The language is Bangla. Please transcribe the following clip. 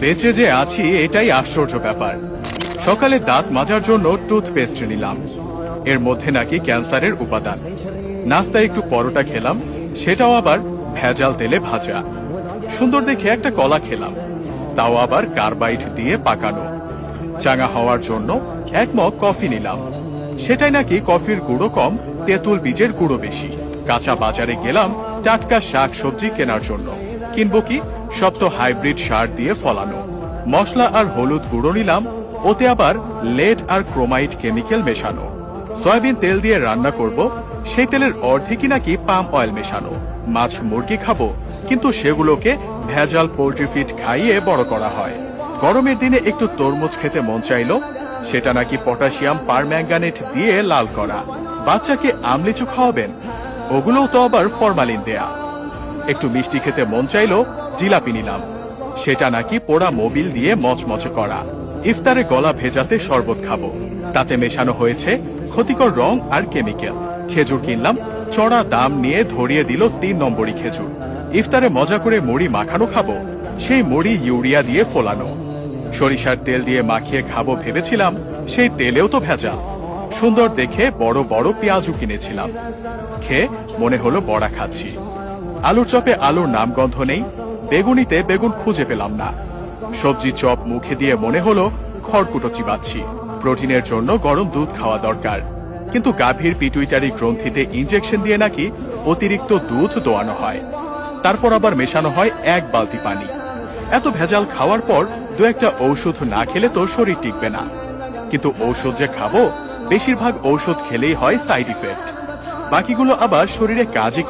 বেঁচে যে আছি এটাই আশ্চর্য ব্যাপার। সকালে দাঁত মাজার জন্য টুথপেস্ট নিলাম, এর মধ্যে নাকি ক্যান্সারের উপাদান। নাস্তায় একটু পরোটা খেলাম, সেটাও আবার ভেজাল তেলে ভাজা। সুন্দর দেখে একটা কলা খেলাম, তাও আবার কার্বাইড দিয়ে পাকানো। চাঙা হওয়ার জন্য এক মগ কফি নিলাম, সেটাই নাকি কফির গুঁড়ো কম, তেঁতুল বীজের গুঁড়ো বেশি। কাঁচা বাজারে গেলাম টাটকা শাক সবজি কেনার জন্য, কিনবো কি, সব তো হাইব্রিড সার দিয়ে ফলানো। মশলা আর হলুদ গুঁড়ো নিলাম, ওতে আবার লেড আর ক্রোমাইড কেমিক্যাল মেশানো। সয়াবিন তেল দিয়ে রান্না করব, সেই তেলের অর্ধেকই নাকি পাম অয়েল মেশানো। মাছ মুরগি খাবো, কিন্তু সেগুলোকে ভেজাল পোল্ট্রি ফিড খাইয়ে বড় করা হয়। গরমের দিনে একটু তরমুজ খেতে মন চাইলো, সেটা নাকি পটাশিয়াম পারম্যাঙ্গানেট দিয়ে লাল করা। বাচ্চাকে আমলিচু খাওয়াবেন, ওগুলোও তো আবার ফরমালিন দেয়া। একটু মিষ্টি খেতে মন চাইলো, জিলাপি নিলাম, সেটা নাকি পোড়া মোবিল দিয়ে মচমচে করা। ইফতারে গলা ভেজাতে শরবত খাবো, তাতে মেশানো হয়েছে ক্ষতিকর রং আর কেমিক্যাল। খেজুর কিনলাম, চড়া দাম নিয়ে ধরিয়ে দিল 3 নম্বরই খেজুর। ইফতারে মজা করে মুড়ি মাখানো খাবো, সেই মুড়ি ইউরিয়া দিয়ে ফোলানো। সরিষার তেল দিয়ে মাখিয়ে খাবো ভেবেছিলাম, সেই তেলেও তো ভেজাল। সুন্দর দেখে বড় বড় পেঁয়াজও কিনেছিলাম, খেয়ে মনে হলো বড়া খাচ্ছি। আলুর চপে আলুর নামগন্ধ নেই, বেগুনিতে বেগুন খুঁজে পেলাম না। সবজি চপ মুখে দিয়ে মনে হলো খড়কুটো চিবাচ্ছি। প্রোটিনের জন্য গরম দুধ খাওয়া দরকার, কিন্তু গাভীর পিটুইটারি গ্রন্থিতে ইনজেকশন দিয়ে নাকি অতিরিক্ত দুধ দোয়ানো হয়, তারপর আবার মেশানো হয় 1 বালতি পানি। এত ভেজাল খাওয়ার পর 2-একটা ঔষধ না খেলে তো শরীর টিকবে না। কিন্তু ঔষধ যে খাবো, বেশিরভাগ ঔষধ খেলেই হয় সাইড ইফেক্ট, বাকিগুলো আবার শরীরে কাজই